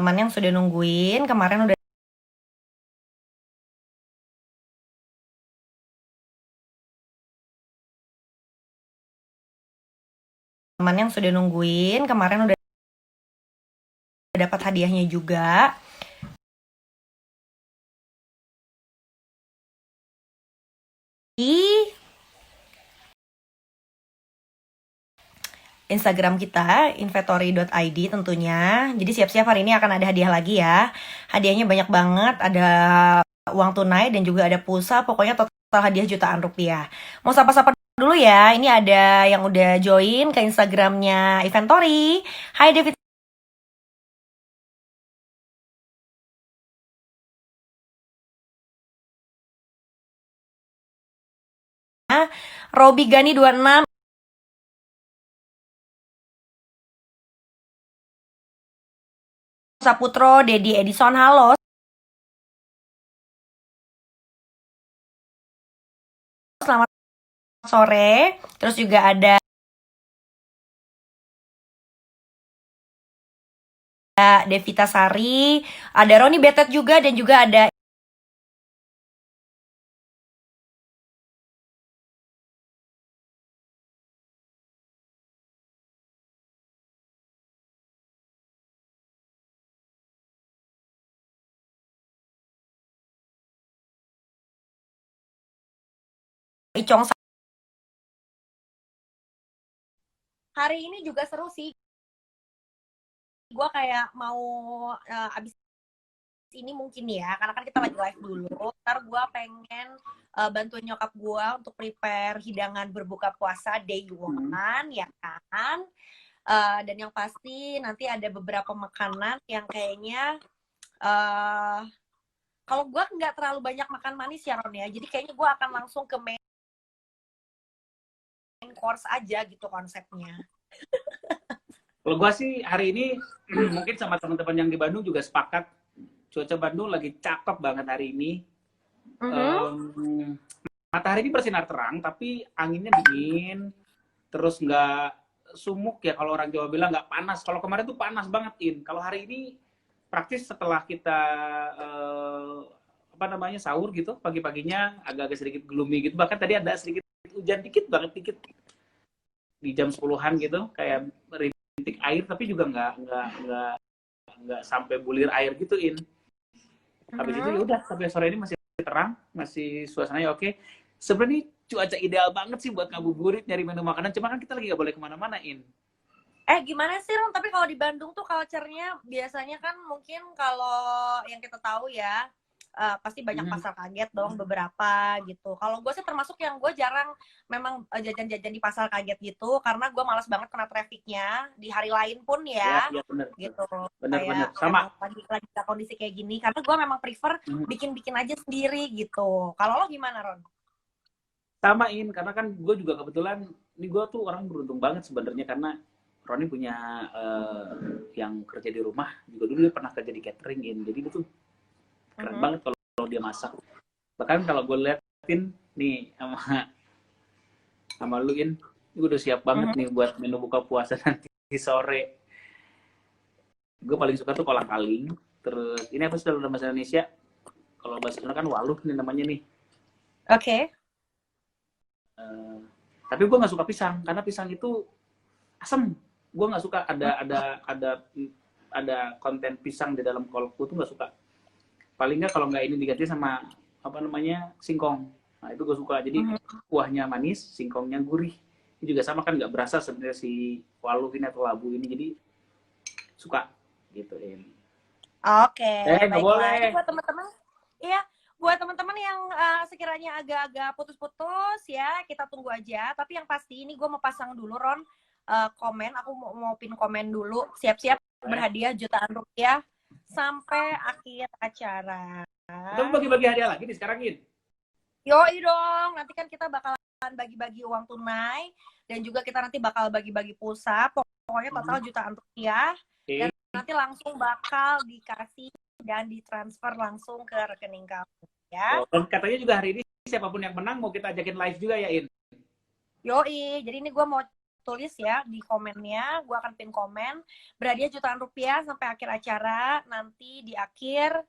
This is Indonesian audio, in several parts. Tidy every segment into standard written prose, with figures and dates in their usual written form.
teman yang sudah nungguin kemarin udah dapat hadiahnya juga. Di Instagram kita, inventory.id tentunya. Jadi siap-siap hari ini akan ada hadiah lagi ya. Hadiahnya banyak banget, ada uang tunai dan juga ada pulsa, pokoknya total hadiah jutaan rupiah. Mau sapa-sapa dulu ya, ini ada yang udah join ke Instagramnya Inventory. Hai David. Robi Gani 26, Saputro, Dedi Edison, halo. Selamat sore. Terus juga ada Devita Sari, ada Roni Betet juga, dan juga ada Icong. Hari ini juga seru sih. Gue kayak mau abis ini mungkin ya, karena kan kita lagi live dulu. Ntar gue pengen bantuin nyokap gue untuk prepare hidangan berbuka puasa day one, ya kan? Dan yang pasti nanti ada beberapa makanan yang kayaknya kalau gue nggak terlalu banyak makan manis ya Ron ya. Jadi kayaknya gue akan langsung ke main course aja gitu konsepnya. Kalau gue sih hari ini mungkin sama teman-teman yang di Bandung juga sepakat, cuaca Bandung lagi cakep banget hari ini. Matahari ini bersinar terang tapi anginnya dingin, terus nggak sumuk ya, kalau orang Jawa bilang nggak panas. Kalau kemarin tuh panas banget kalau hari ini praktis setelah kita sahur gitu, pagi-paginya agak-agak sedikit gloomy gitu, bahkan tadi ada sedikit hujan dikit banget, dikit di jam 10-an gitu, kayak rintik air, tapi juga nggak sampai bulir air gituin. Habis itu ya udah, sampai sore ini masih terang, masih suasananya oke. Sebenarnya cuaca ideal banget sih buat ngabuburit, nyari menu makanan, cuma kan kita lagi nggak boleh kemana-manain. Gimana sih Ron? Tapi kalau di Bandung tuh culture-nya biasanya kan mungkin kalau yang kita tahu ya, pasti banyak pasar kaget dong beberapa gitu. Kalau gue sih termasuk yang gue jarang memang jajan-jajan di pasar kaget gitu, karena gue malas banget kena trafficnya di hari lain pun ya, Ya bener. gitu. Bener Kayak sama. lagi kondisi kayak gini, karena gue memang prefer bikin-bikin aja sendiri gitu. Kalau lo gimana Ron? Samain, karena kan gue juga kebetulan, ini gue tuh orang beruntung banget sebenarnya, karena Roni punya yang kerja di rumah, juga dulu dia pernah kerja di catering, jadi itu tuh keren banget kalau dia masak. Bahkan kalau gue liatin nih sama lu gue udah siap banget nih buat menu buka puasa nanti sore. Gue paling suka tuh kolang kaling, terus ini apa sih dalam bahasa Indonesia, kalau bahasa Indonesia kan waluh nih namanya nih. Oke. Tapi gue nggak suka pisang, karena pisang itu asam. Gue nggak suka ada konten pisang di dalam kolakku tuh, nggak suka. Paling nggak kalau nggak ini diganti sama singkong. Nah itu gue suka. Jadi kuahnya manis, singkongnya gurih. Ini juga sama kan, nggak berasa sebenarnya si waluh ini atau labu ini, jadi suka gitu ini. Oke, Nggak baiklah. boleh. Ini buat teman-teman, iya, buat teman-teman yang sekiranya agak-agak putus-putus ya, kita tunggu aja. Tapi yang pasti ini gue mau pasang dulu Ron, komen. Aku mau pin komen dulu. Siap-siap berhadiah jutaan rupiah sampai akhir acara. Kita bagi-bagi hadiah lagi nih sekarang, Yoi dong, nanti kan kita bakalan bagi-bagi uang tunai dan juga kita nanti bakal bagi-bagi pulsa. Pokoknya total jutaan rupiah. Dan nanti langsung bakal dikasih dan ditransfer langsung ke rekening kamu ya. Dan katanya juga hari ini siapapun yang menang mau kita ajakin live juga ya, Yoi, jadi ini gue mau tulis ya di komennya, gue akan pin komen. Berhadiah jutaan rupiah sampai akhir acara. Nanti di akhir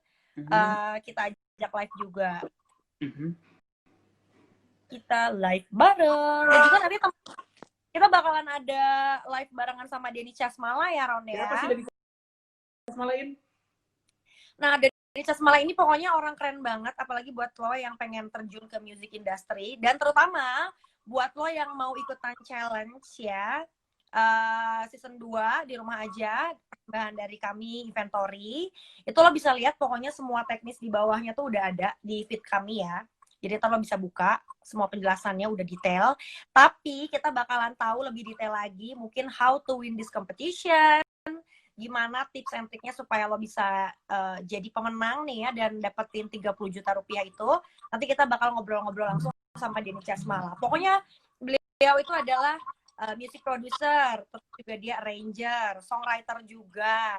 kita ajak live juga. Kita live bareng. Dan juga nanti kita bakalan ada live barengan sama Denny Casmala ya, Ron ya. Siapa sih Denny Casmala ini? Nah, Denny Casmala ini pokoknya orang keren banget, apalagi buat lo yang pengen terjun ke music industry, dan terutama buat lo yang mau ikutan challenge ya, season 2 di rumah aja, persembahan dari kami Inventory, itu lo bisa lihat pokoknya semua teknis di bawahnya tuh udah ada di feed kami ya. Jadi ntar lo bisa buka, semua penjelasannya udah detail. Tapi kita bakalan tahu lebih detail lagi, mungkin how to win this competition, gimana tips and triknya supaya lo bisa jadi pemenang nih ya, dan dapetin 30 juta rupiah itu. Nanti kita bakal ngobrol-ngobrol langsung sama Denny Casmala. Pokoknya beliau itu adalah music producer, terus juga dia arranger, songwriter juga,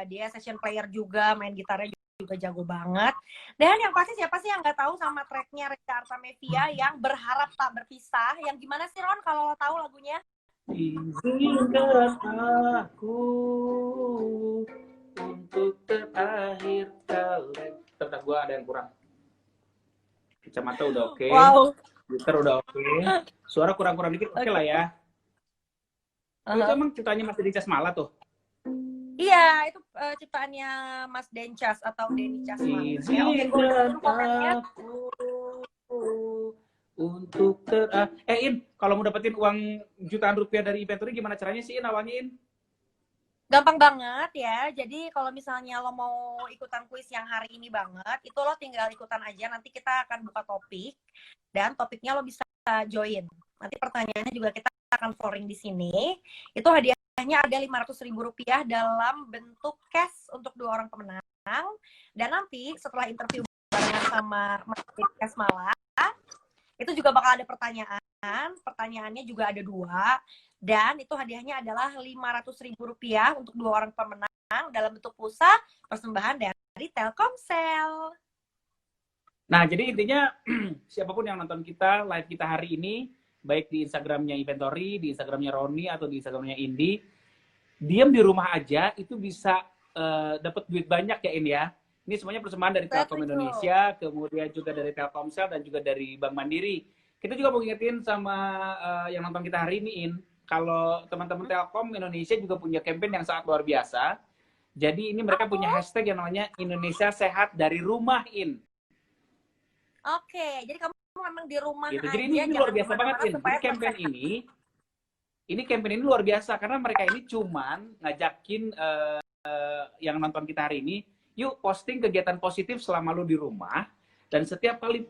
dia session player juga, main gitarnya juga jago banget. Dan yang pasti siapa sih yang nggak tahu sama tracknya Reza Artamevia yang Berharap Tak Berpisah, yang gimana sih Ron kalau lo tahu lagunya? Izinkan aku untuk terakhir kali. Tetap gue ada yang kurang. Kacamata udah oke. Wow. Gitar udah oke. Suara kurang-kurang dikit oke lah ya. Itu emang ciptanya Mas Denny Casmala tuh? Iya, itu ciptaannya Mas Dencas atau Denny Casmala. Ya, oke, gue komennya. Untuk In, kalau mau dapetin uang jutaan rupiah dari Inventory gimana caranya sih In awalnya In? Gampang banget ya. Jadi kalau misalnya lo mau ikutan kuis yang hari ini banget, itu lo tinggal ikutan aja. Nanti kita akan buka topik dan topiknya lo bisa join. Nanti pertanyaannya juga kita akan flooring di sini. Itu hadiahnya ada 500.000 rupiah dalam bentuk cash untuk 2 orang pemenang. Dan nanti setelah interview barengan sama Mas Casmala, itu juga bakal ada pertanyaan. Pertanyaannya juga ada 2. Dan itu hadiahnya adalah 500.000 rupiah untuk 2 orang pemenang dalam bentuk pulsa persembahan dari Telkomsel. Nah, jadi intinya siapapun yang nonton kita, live kita hari ini, baik di Instagramnya Inventory, di Instagramnya Roni, atau di Instagramnya Indi, diam di rumah aja, itu bisa dapat duit banyak ya In ya. Ini semuanya persembahan dari Telkom Indonesia, kemudian juga dari Telkomsel, dan juga dari Bank Mandiri. Kita juga mau ngingetin sama yang nonton kita hari ini In, kalau teman-teman Telkom Indonesia juga punya campaign yang sangat luar biasa. Jadi ini mereka punya hashtag yang namanya Indonesia Sehat dari Rumah In. Oke, jadi kamu memang di rumah gitu. aja. Jadi ini luar biasa banget In. Jadi campaign ini luar biasa karena mereka ini cuman ngajakin yang nonton kita hari ini, yuk posting kegiatan positif selama lu di rumah, dan setiap kali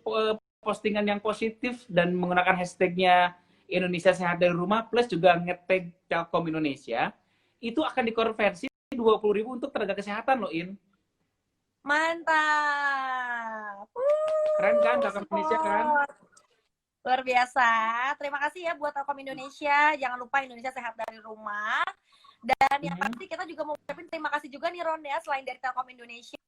postingan yang positif dan menggunakan hashtagnya Indonesia Sehat dari Rumah plus juga nge-tag Telkom Indonesia, itu akan dikonversi 20.000 untuk tenaga kesehatan loh In. Mantap. Keren kan Telkom Indonesia kan? Luar biasa. Terima kasih ya buat Telkom Indonesia. Jangan lupa Indonesia Sehat dari Rumah. Dan yang pasti kita juga mau ucapin terima kasih juga nih Ron ya, selain dari Telkom Indonesia,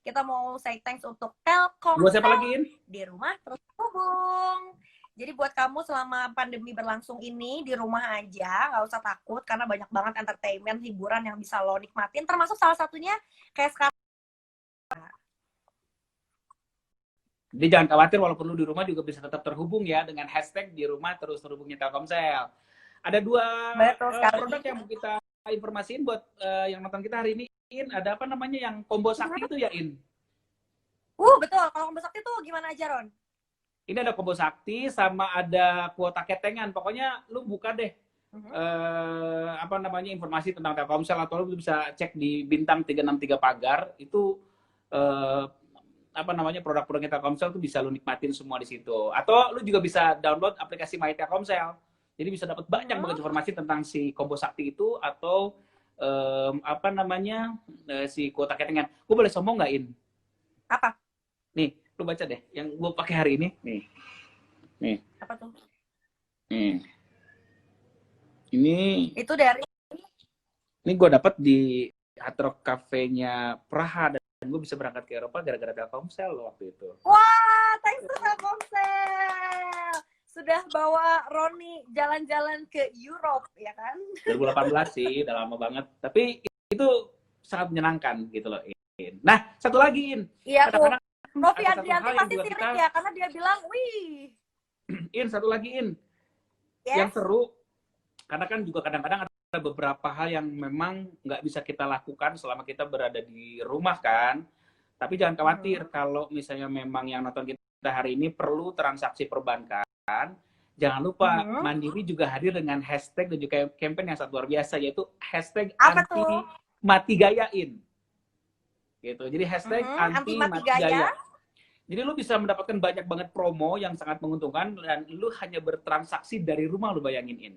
kita mau say thanks untuk Telkom. Buat siapa lagi In? Di rumah terus hubung. Jadi buat kamu selama pandemi berlangsung ini di rumah aja, nggak usah takut karena banyak banget entertainment, hiburan yang bisa lo nikmatin. Termasuk salah satunya kayak sekarang. Jadi jangan khawatir, walaupun lu di rumah juga bisa tetap terhubung ya dengan hashtag di rumah terus terhubungnya Telkomsel. Ada 2 produk yang mau kita informasiin buat yang nonton kita hari ini In. Ada apa namanya yang combo sakti itu ya In? Betul. Kalau combo sakti itu gimana aja Ron? Ini ada combo sakti sama ada kuota ketengan. Pokoknya lu buka deh apa namanya informasi tentang Telkomsel, atau lu bisa cek di bintang 363 pagar itu apa namanya produk-produknya Telkomsel tuh bisa lu nikmatin semua di situ. Atau lu juga bisa download aplikasi My Telkomsel. Jadi bisa dapat banyak banget informasi tentang si combo sakti itu atau apa namanya si kuota ketengan. Gue boleh sombong nggak In? Apa? Nih, lu baca deh yang gue pakai hari ini. Nih. Apa tuh? Nih. Ini. Itu dari. Ini gue dapat di Hard Rock Cafe-nya Praha, dan gue bisa berangkat ke Eropa gara-gara Telkomsel loh waktu itu. Wah, thanks to Telkomsel. sudah bawa Roni jalan-jalan ke Europe, ya kan? 2018 sih, udah lama banget. Tapi itu sangat menyenangkan gitu loh, In. Nah, satu lagi, In. Iya tuh. Kadang-kadang Novi ada satu Adrianti hal yang pasti juga sirik kita, ya, karena dia bilang, wih, In, satu lagi, In. Yang yes. seru, karena kan juga kadang-kadang ada beberapa hal yang memang nggak bisa kita lakukan selama kita berada di rumah kan. Tapi jangan khawatir kalau misalnya memang yang nonton kita hari ini perlu transaksi perbankan. Jangan lupa Mandiri juga hadir dengan hashtag dan juga campaign yang sangat luar biasa, yaitu hashtag Apa anti tuh? mati gayain. Gitu. Jadi hashtag Anti anti mati mati gaya. gaya. Jadi lu bisa mendapatkan banyak banget promo yang sangat menguntungkan dan lu hanya bertransaksi dari rumah, lu bayangin, In.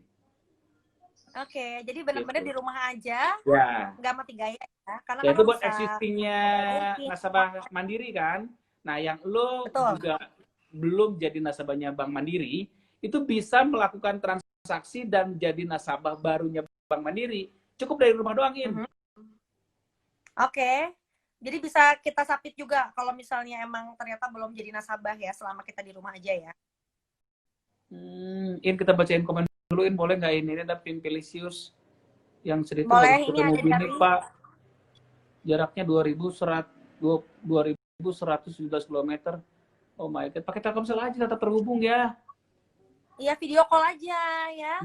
Oke, jadi benar-benar Gitu. di rumah aja, Ya. nggak mati gaya ya. Karena Ya kan itu lo buat bisa existingnya banking. nasabah Mandiri kan. Nah, yang lo Betul. juga belum jadi nasabahnya Bank Mandiri, itu bisa melakukan transaksi dan jadi nasabah barunya Bank Mandiri. Cukup dari rumah doang, In. Oke. Jadi bisa kita submit juga kalau misalnya emang ternyata belum jadi nasabah ya, selama kita di rumah aja ya. In, kita bacain komen dulu, In. Boleh nggak, In? Ini ada Pimpilisius yang cerita baru Boleh, ini ketemu ada bini, dari Pak. Jaraknya 2.117 km. Oh my God. Pakai Telkomsel aja tetap terhubung ya. Iya, video call aja ya.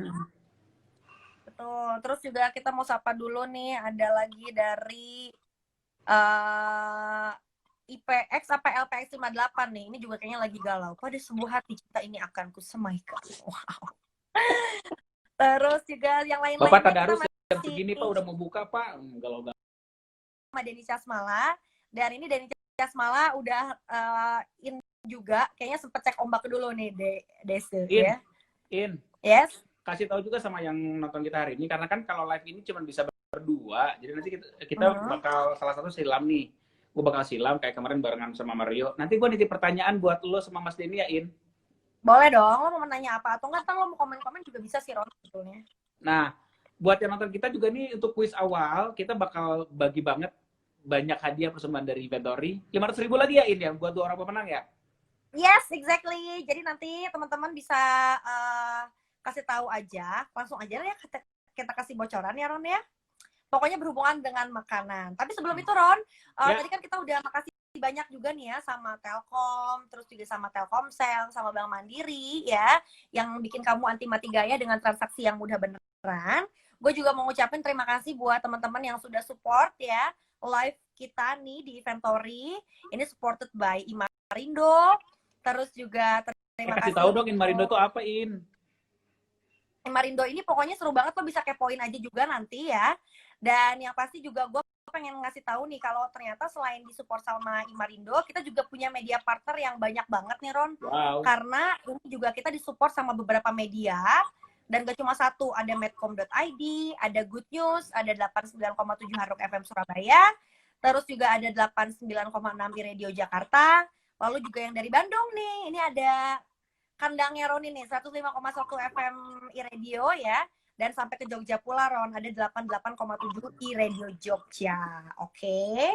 Betul. Terus juga kita mau sapa dulu nih, ada lagi dari IPX apa LPX 58 nih. Ini juga kayaknya lagi galau. Pada sebuah hati kita ini akan kusemaikan. Wow. Terus juga yang lain-lainnya Bapak kita tadarus masih jam segini, Pak, udah mau buka, Pak. Galau-galau. sama Denny Casmala. Dan ini Denny Casmala udah in juga. Kayaknya sempet cek ombak dulu nih, Desi. Ya. In. Yes. Kasih tahu juga sama yang nonton kita hari ini, karena kan kalau live ini cuma bisa berdua, jadi nanti kita bakal salah satu silam nih. Gue bakal silam kayak kemarin barengan sama Mario. Nanti gue nitip pertanyaan buat lo sama Mas Denny ya, In. Boleh dong, lo mau menanya apa? Atau nggak, lo mau komen-komen juga bisa sih, Ron, sebetulnya. Nah, buat yang nonton kita juga nih, untuk kuis awal, kita bakal bagi banget banyak hadiah persembahan dari inventory. 500.000 lagi ya, In, ya, buat 2 orang pemenang ya? Yes, exactly. Jadi nanti teman-teman bisa kasih tahu aja, langsung aja ya kita kasih bocoran ya, Ron ya. Pokoknya berhubungan dengan makanan. Tapi sebelum itu, Ron, tadi kan kita udah makasih banyak juga nih ya sama Telkom, terus juga sama Telkomsel, sama Bank Mandiri ya, yang bikin kamu anti mati gaya dengan transaksi yang mudah beneran. Gue juga mau ngucapin terima kasih buat teman-teman yang sudah support ya live kita nih di Inventory. Ini supported by Imarindo. Terus juga terima kasih. Kasih tahu dong, Imarindo itu apa, In? Imarindo ini pokoknya seru banget, lo bisa kepoin aja juga nanti ya. Dan yang pasti juga gue pengen ngasih tahu nih, kalau ternyata selain disupport sama Imarindo, kita juga punya media partner yang banyak banget nih, Ron. Wow. Karena ini juga kita disupport sama beberapa media, dan gak cuma satu, ada medcom.id, ada Good News, ada 89,7 Hard Rock FM Surabaya, terus juga ada 89,6 iRadio Jakarta, lalu juga yang dari Bandung nih, ini ada kandangnya Ron ini, 105,1 FM iRadio ya. Dan sampai ke Jogja pula, Ron, ada 88,7 iRadio Jogja. Oke.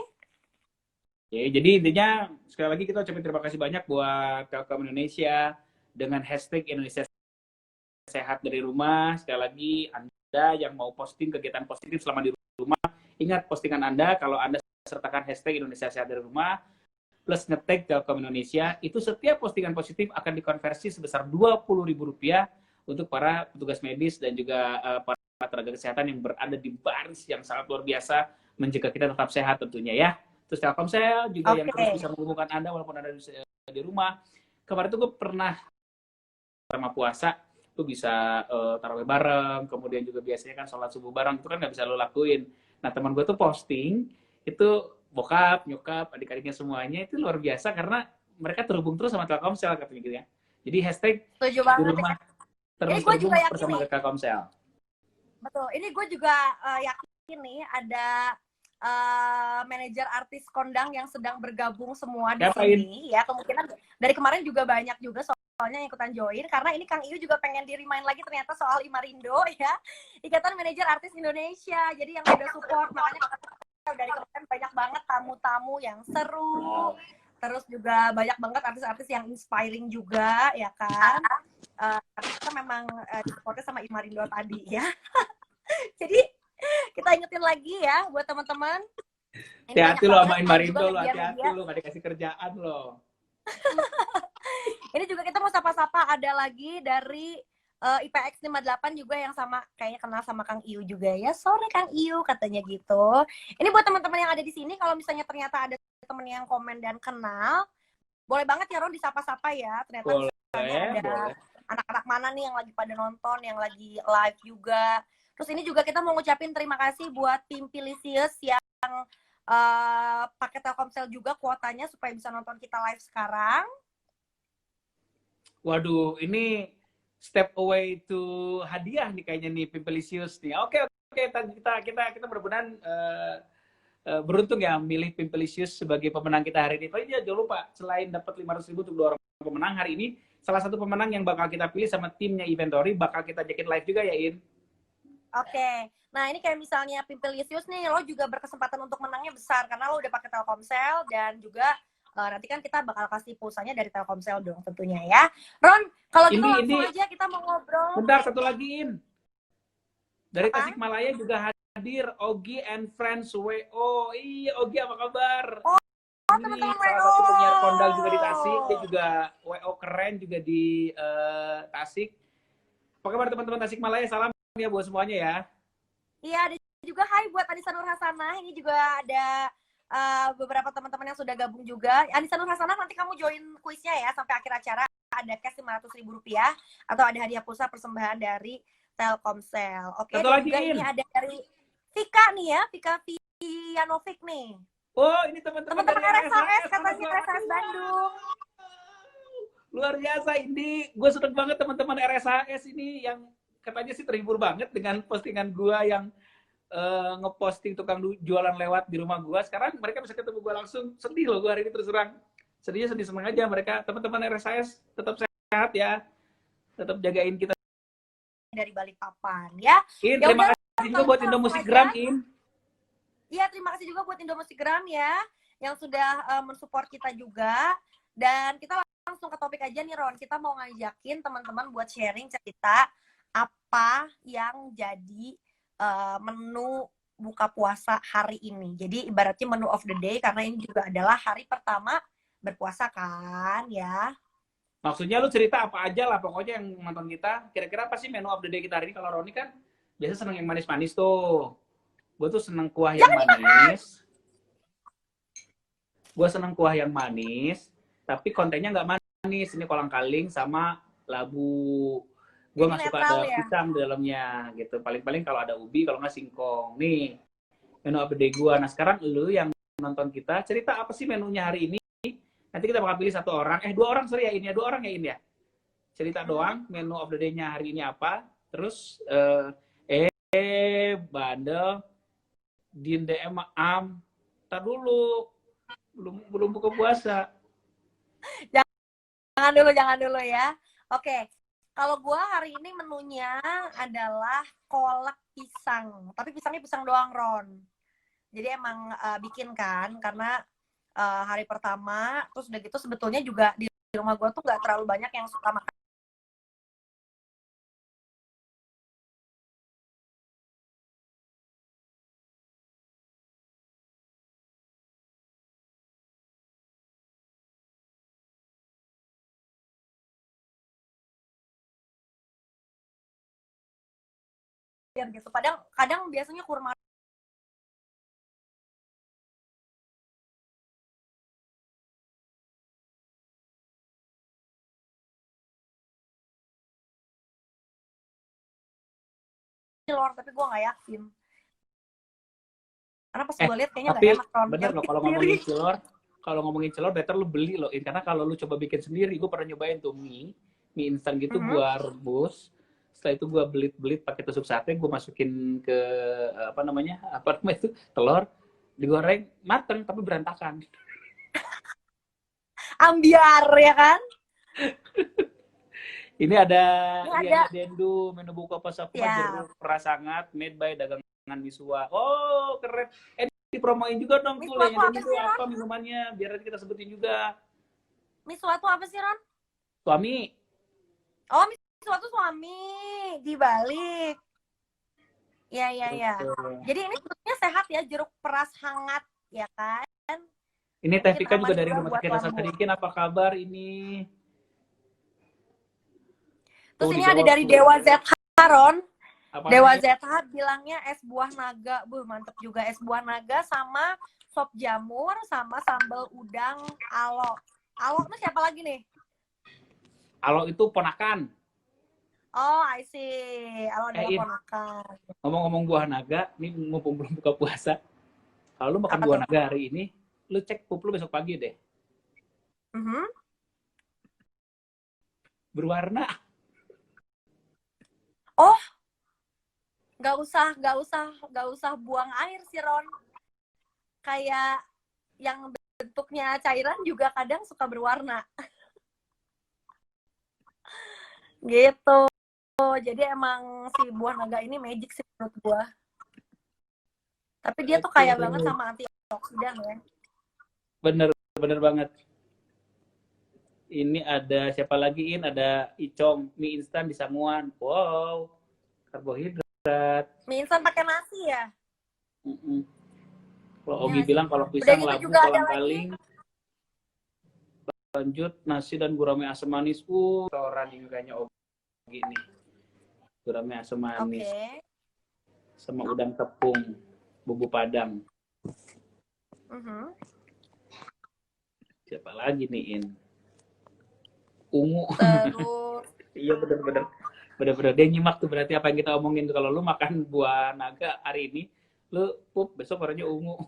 Jadi intinya, sekali lagi kita ucapin terima kasih banyak buat Telkom Indonesia dengan hashtag Indonesia Sehat dari Rumah. Sekali lagi, Anda yang mau posting kegiatan positif selama di rumah, ingat postingan Anda, kalau Anda sertakan hashtag Indonesia Sehat dari Rumah, plus ngetag Telkom Indonesia, itu setiap postingan positif akan dikonversi sebesar Rp20.000 untuk para petugas medis dan juga para tenaga kesehatan yang berada di baris yang sangat luar biasa menjaga kita tetap sehat tentunya ya. Terus Telkomsel juga yang terus bisa menghubungkan Anda walaupun Anda di rumah. Kemarin tuh gue pernah sama puasa, tuh bisa tarawih bareng, kemudian juga biasanya kan sholat subuh bareng, itu kan nggak bisa lo lakuin. Nah, teman gue tuh posting, itu bokap, nyokap, adik-adiknya semuanya itu luar biasa karena mereka terhubung terus sama Telkomsel katanya gitu ya. Jadi hashtag di rumah terus terhubung bersama Telkomsel. Betul. Ini gue juga yakin nih ada manajer artis kondang yang sedang bergabung semua di sini ya. Kemungkinan dari kemarin juga banyak juga soalnya yang ikutan join, karena ini Kang Iu juga pengen di-remind lagi ternyata soal Imarindo ya, Ikatan Manajer Artis Indonesia. Jadi yang udah support, makanya dari kemarin banyak banget tamu-tamu yang seru, terus juga banyak banget artis-artis yang inspiring juga ya kan. kita memang supportnya sama Imarindo tadi ya. Jadi kita ingetin lagi ya buat teman-teman. Hati-hati lo sama Imarindo lo, media-media. hati-hati lo, gak dikasih kerjaan lo. Ini juga kita mau sapa-sapa, ada lagi dari IPX 58 juga yang sama, kayaknya kenal sama Kang Iu juga ya. Sore Kang Iu katanya gitu. Ini buat teman-teman yang ada di sini, kalau misalnya ternyata ada teman yang komen dan kenal, boleh banget ya Ron disapa-sapa ya. Ternyata misalnya ada anak-anak mana nih yang lagi pada nonton, yang lagi live juga. Terus ini juga kita mau ngucapin terima kasih buat tim Pilisius yang pakai Telkomsel juga kuotanya supaya bisa nonton kita live sekarang. Waduh, ini step away to hadiah nih kayaknya nih Pimpelisius nih. Oke, kita mudah-mudahan beruntung ya milih Pimpelisius sebagai pemenang kita hari ini. Tapi jangan lupa, selain dapat 500.000 untuk 2 orang pemenang hari ini, salah satu pemenang yang bakal kita pilih sama timnya Inventory bakal kita ajakin live juga ya, In. Oke. Nah, ini kayak misalnya Pimpelisius nih, lo juga berkesempatan untuk menangnya besar karena lo udah pakai Telkomsel dan juga nanti kan kita bakal kasih pulsanya dari Telkomsel dong tentunya ya. Ron, kalau gitu langsung aja kita mau ngobrol. Bentar, satu lagi, In. Dari Tasikmalaya juga hadir Ogi and Friends WO. Iya, Ogi apa kabar? Oh, ini salah satu penyiar kondal juga di Tasik. Dia juga WO keren juga di Tasik. Apa kabar teman-teman Tasikmalaya? Salam ya buat semuanya ya. Iya, ada juga hai buat Anissa Nur Hasanah. Ini juga ada beberapa teman-teman yang sudah gabung juga. Anissa Nur Hasanah, nanti kamu join kuisnya ya sampai akhir acara. Ada cash Rp500.000 atau ada hadiah pulsa persembahan dari Telkomsel. Oke, dan juga ini ada dari Vika nih ya, Vika Vianovic nih. Oh, ini teman-teman RSAS katanya, RSAS Bandung. Luar biasa ini. Gue seneng banget teman-teman RSAS ini yang katanya sih terhibur banget dengan postingan gue yang ngeposting tukang jualan lewat di rumah gue. Sekarang mereka bisa ketemu gue langsung. Sedih loh gue hari ini terus terang. Sedihnya senang aja mereka. Teman-teman RSAS tetap sehat ya. Tetap jagain kita. Dari Balikpapan ya. In, terima kasih juga buat Indomusikgram, In. Iya, terima kasih juga buat Indomusikgram ya. Yang sudah mensupport kita juga. Dan kita langsung ke topik aja nih Ron. Kita mau ngajakin teman-teman buat sharing cerita apa yang jadi menu buka puasa hari ini. Jadi ibaratnya menu of the day karena ini juga adalah hari pertama berpuasa kan ya. Maksudnya lu cerita apa aja lah pokoknya yang nonton kita. Kira-kira apa sih menu of the day kita hari ini? Kalau Roni kan biasa seneng yang manis-manis tuh. Gue tuh seneng kuah yang manis. Gue seneng kuah yang manis, tapi kontennya nggak manis. Ini kolang-kaling sama labu. Gue nggak suka ada pisang di dalamnya gitu. Paling-paling kalau ada ubi, kalau nggak singkong. Nih, menu of the day gue. Nah sekarang lu yang nonton kita, cerita apa sih menunya hari ini? Nanti kita bakal pilih 1 orang. 2 orang, sorry ya, ini ya. 2 orang ya, ini ya. Cerita doang, menu of the day-nya hari ini apa. Terus, bandel, din DM am. Ntar dulu. Belum buka puasa. Jangan dulu ya. Oke. Kalau gue hari ini menunya adalah kolak pisang. Tapi pisangnya pisang doang, Ron. Jadi emang bikin kan, karena hari pertama, terus udah gitu sebetulnya juga di rumah gue tuh nggak terlalu banyak yang suka makan. Gitu. Kadang biasanya kurma telur, tapi gue nggak yakin. Karena pas gue lihat kayaknya nggak enak. Bener loh, kalau ngomongin celor, better lu beli loh. Karena kalau lu coba bikin sendiri, gue pernah nyobain tuh mie instan gitu, gue rebus. Setelah itu gue belit pakai tusuk sate, gue masukin ke apa namanya itu telur, digoreng mateng tapi berantakan. Ambiar ya kan? Ini ada dendu menu buka puasa jeruk prasangat made by dagangan Misua. Oh keren. Dipromoin juga dong tuh yang itu apa minumannya biar kita sebutin juga. Misua tuh apa sih Ron? Suami. Oh suatu suami dibalik. Ya. Jadi ini sebetulnya sehat ya, jeruk peras hangat ya kan. Ini Teh Vika juga dari Rumah buat Sakit Hasan Sadikin, apa kabar ini? Terus Tuh, ini di ada bawah dari tuh. Dewa ZH, Ron. Apa Dewa nih? ZH bilangnya es buah naga. Mantep juga, es buah naga sama sop jamur sama sambal udang alo. Alo itu siapa lagi nih? Alo itu ponakan. Oh, I see. Alo adalah ponakan. Ngomong-ngomong buah naga, ini mumpung belum buka puasa. Kalau lu makan Apa buah tuh? naga hari ini, lu cek pup lu besok pagi deh. Berwarna. Oh, nggak usah buang air sih, Ron. Kayak yang bentuknya cairan juga kadang suka berwarna. Gitu. Jadi emang si buah naga ini magic sih menurut gua. Tapi dia tuh kaya banget sama antioksidan ya. Bener banget. Ini ada siapa lagi? Ada Icong, mie instan di Samuan. Wow, karbohidrat. Mie instan pakai nasi ya? Kalau Ogi bilang kalau Udah pisang, gitu labu, juga ada kolang-kaling, lanjut nasi dan gurame asam manis. Restoran ini kayaknya Ogi nih. Gurame asam manis. Sama udang tepung, bumbu padang. Siapa lagi nih, In? Ungu. Terus Iya, bener-bener dia nyimak tuh, berarti apa yang kita omongin tuh. Kalau lu makan buah naga hari ini, lu pup besok warnanya ungu.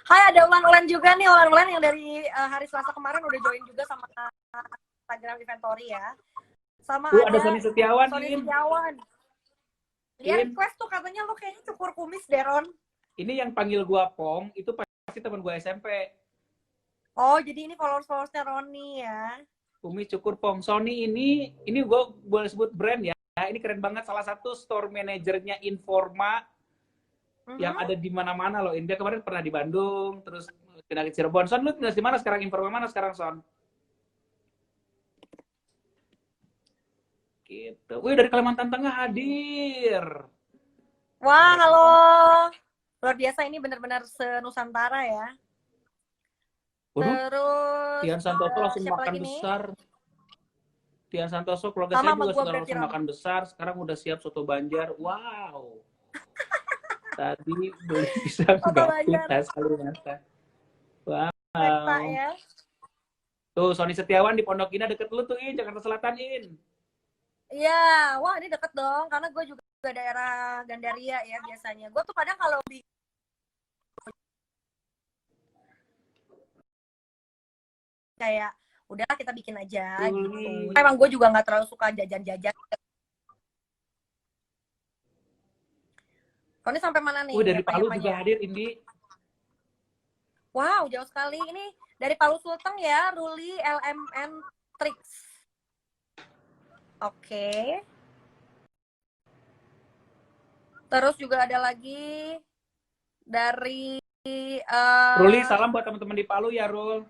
Hai, ada Ulan juga nih, Ulan yang dari hari Selasa kemarin udah join juga sama Instagram Inventory ya. Sama ada Sony Setiawan. Dia request tuh katanya lu kayaknya cukur kumis, Deron. Ini yang panggil gua Pong, itu pasti teman gua SMP. Oh, jadi ini followers-followersnya Roni ya. Kumis cukur Pong. Sony ini gua boleh sebut brand ya. Ini keren banget, salah satu store manajernya Informa yang ada di mana-mana loh. Dia kemarin pernah di Bandung, terus pindah ke Cirebon. Son, lu tinggal di mana sekarang? Informa mana sekarang, Son? Gitu. Wih, dari Kalimantan Tengah hadir. Wah, halo. Luar biasa, ini benar-benar senusantara ya. Waduh, terus Tian Santoso langsung makan lagi besar. Tian Santoso keluarga saya juga sudah langsung makan besar. Sekarang udah siap soto Banjar. Wow. Tadi beli pisang gapit khas Kalimantan. Wow. Ya. Tuh, Sony Setiawan di Pondok Indah deket lu tuh, In. Jakarta Selatan, In. Iya, wah ini deket dong. Karena gue juga daerah Gandaria ya biasanya. Gue tuh kadang kalau kayak udah kita bikin aja gitu. Emang gue juga nggak terlalu suka jajan-jajan. Ini sampai mana nih? Dari Palu juga hadir, Indi. Wow, jauh sekali. Ini dari Palu Sulteng ya, Ruli LMN Trix. Oke. Terus juga ada lagi dari Ruli, salam buat teman-teman di Palu ya, Rul.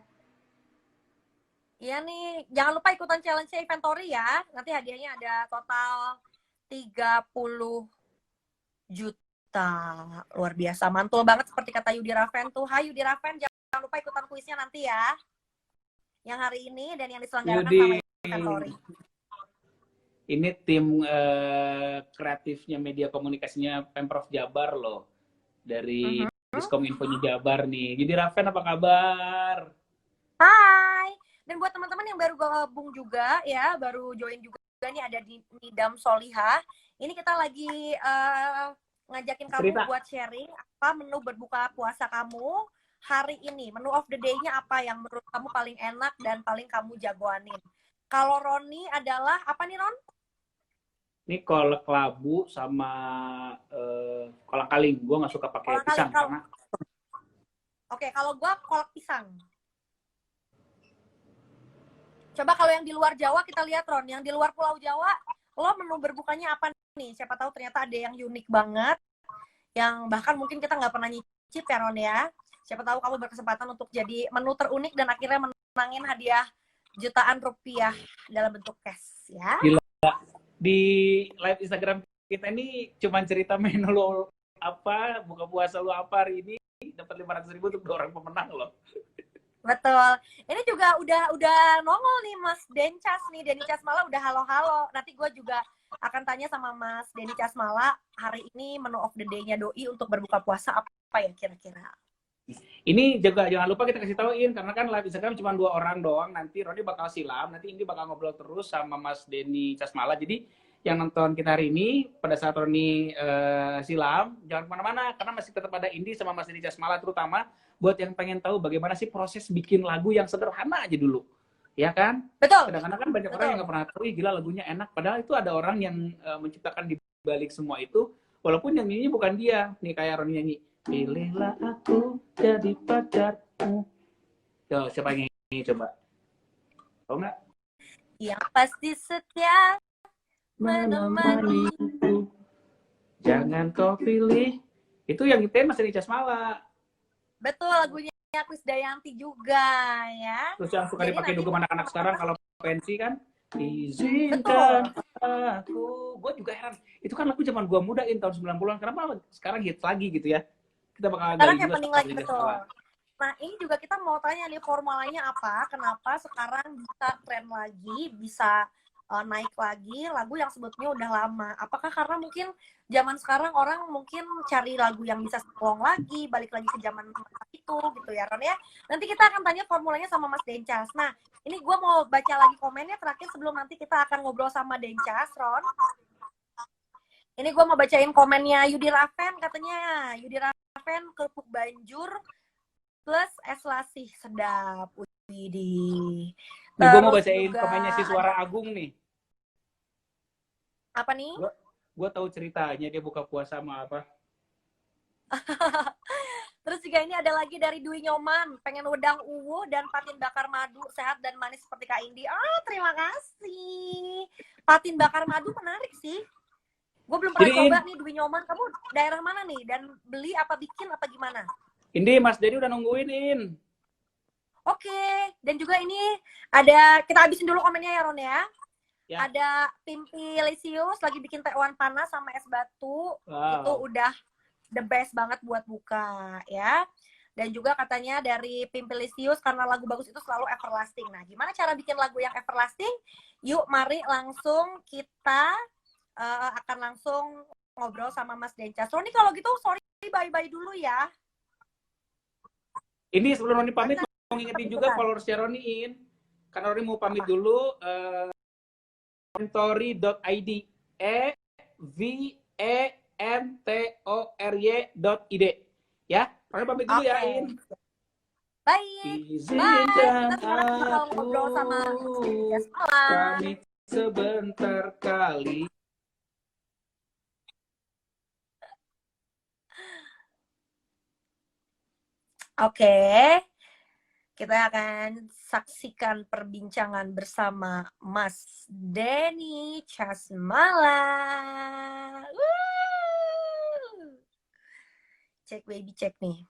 Iya nih, jangan lupa ikutan challenge Inventory ya. Nanti hadiahnya ada total 30 juta. Luar biasa, mantul banget seperti kata Yudi Raven tuh. Hai Yudi Raven, jangan lupa ikutan kuisnya nanti ya. Yang hari ini dan yang diselenggarakan sama Inventory. Ini tim kreatifnya media komunikasinya Pemprov Jabar loh. Dari Diskom Infonya Jabar nih. Yudi Raven, apa kabar? Hai. Dan buat teman-teman yang baru gabung juga ya, baru join juga nih, ada di Nidam Soliha. Ini kita lagi ngajakin kamu buat sharing apa menu berbuka puasa kamu hari ini. Menu of the day-nya apa yang menurut kamu paling enak dan paling kamu jagoanin. Kalau Roni adalah apa nih, Ron? Ini kolak labu sama kolang-kaling. Gue nggak suka pakai pisang karena. Oke, kalau gue kolak pisang. Coba kalau yang di luar Jawa kita lihat, Ron. Yang di luar Pulau Jawa, lo menu berbukanya apa nih? Siapa tahu ternyata ada yang unik banget, yang bahkan mungkin kita nggak pernah nyicip ya, Ron ya. Siapa tahu kamu berkesempatan untuk jadi menu terunik dan akhirnya menangin hadiah jutaan rupiah dalam bentuk cash ya. Gila. Di live Instagram kita ini cuman cerita menu lo apa, buka puasa lo apa hari ini, dapat 500.000 untuk 2 orang pemenang loh. Betul. Ini juga udah nongol nih Mas Dencas nih, Denny Casmala udah halo-halo. Nanti gue juga akan tanya sama Mas Denny Casmala hari ini menu of the day-nya doi untuk berbuka puasa apa ya kira-kira. Ini juga jangan lupa kita kasih tauin karena kan live Instagram cuma 2 orang doang. Nanti Roni bakal silam, nanti ini bakal ngobrol terus sama Mas Denny Casmala. Jadi yang nonton kita hari ini pada saat Roni silam jangan kemana-mana karena masih tetap ada Indi sama Mas Denny Casmala, terutama buat yang pengen tahu bagaimana sih proses bikin lagu yang sederhana aja dulu, ya kan? Betul. Kadang-kadang kan banyak orang yang nggak pernah tahu, gila lagunya enak. Padahal itu ada orang yang menciptakan di balik semua itu, walaupun yang nyanyi bukan dia. Nih kayak Roni nyanyi, pilihlah aku jadi pacarmu. Tuh, siapa yang nyanyi coba? Tahu nggak? Yang pasti setia menemaniku, jangan kau pilih. Itu yang ngitain Mas Denny Casmala. Betul, lagunya Krisdayanti juga ya. Terus yang suka Jadi dipakai nanti dugem anak-anak sekarang kalau pensi kan, izinkan aku. Gue juga heran, itu kan lagu zaman gue mudain tahun 90-an, kenapa sekarang hits lagi gitu ya? Kita bakal sekarang gali juga happening soal lagi, Denny betul. Casmala. Nah ini juga kita mau tanya nih formulanya apa, kenapa sekarang bisa tren lagi, bisa naik lagi lagu yang sebetulnya udah lama. Apakah karena mungkin zaman sekarang orang mungkin cari lagu yang bisa sekolong lagi, balik lagi ke zaman itu gitu ya Ron ya. Nanti kita akan tanya formulanya sama Mas Dencas. Nah ini gue mau baca lagi komennya terakhir sebelum nanti kita akan ngobrol sama Dencas, Ron. Ini gue mau bacain komennya Yudi Raven, katanya Yudi Raven kerupuk banjur plus es lasih sedap. Widih. Nih gue mau Terus bacain juga komennya si Suara Agung nih. apa nih? Gue tahu ceritanya dia buka puasa sama apa. Terus juga ini ada lagi dari Dwi Nyoman, pengen wedang uwu dan patin bakar madu sehat dan manis seperti Kak Indi. Terima kasih. Patin bakar madu menarik sih. Gue belum pernah coba nih Dwi Nyoman. Kamu daerah mana nih? Dan beli apa bikin apa gimana? Indi, Mas Denny udah nungguin. Oke. Dan juga ini ada, kita habisin dulu komennya ya Ron ya. Ya. Ada Pimpi Lisius lagi bikin tewan panas sama es batu. Wow. Itu udah the best banget buat buka ya. Dan juga katanya dari Pimpi Lisius karena lagu bagus itu selalu everlasting. Nah, gimana cara bikin lagu yang everlasting? Yuk, mari langsung kita akan langsung ngobrol sama Mas Dencas. Roni kalau gitu sorry bye-bye dulu ya. Ini sebelum Roni pamit mau ngingetin juga followersnya Roniin. Karena Roni mau pamit dulu. Entory.id EVENTORY.id ya. Roni pamit dulu ya, In. Baik. Izinkan Kita sekarang bakal ngobrol sama Dencas malam. pamit sebentar kali. Oke, kita akan saksikan perbincangan bersama Mas Denny Casmala. Cek baby, cek nih.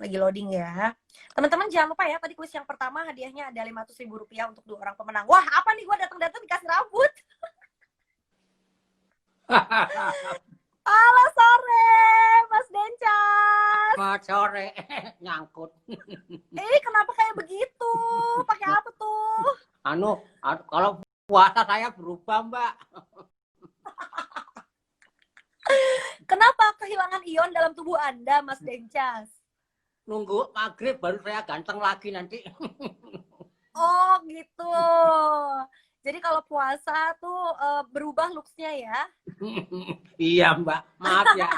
Lagi loading ya. Teman-teman jangan lupa ya, tadi kuis yang pertama hadiahnya ada 500.000 rupiah untuk 2 orang pemenang. Wah, apa nih gue datang-datang dikasih rambut. Halo sore, Mas Dencas. Selamat sore, nyangkut. Kenapa kayak begitu? Pakai apa tuh? Kalau puasa saya berubah, Mbak. Kenapa kehilangan ion dalam tubuh Anda, Mas Dencas? Nunggu maghrib baru saya ganteng lagi nanti. Oh, gitu. Jadi kalau puasa tuh berubah looks-nya ya? Iya, Mbak. Maaf ya.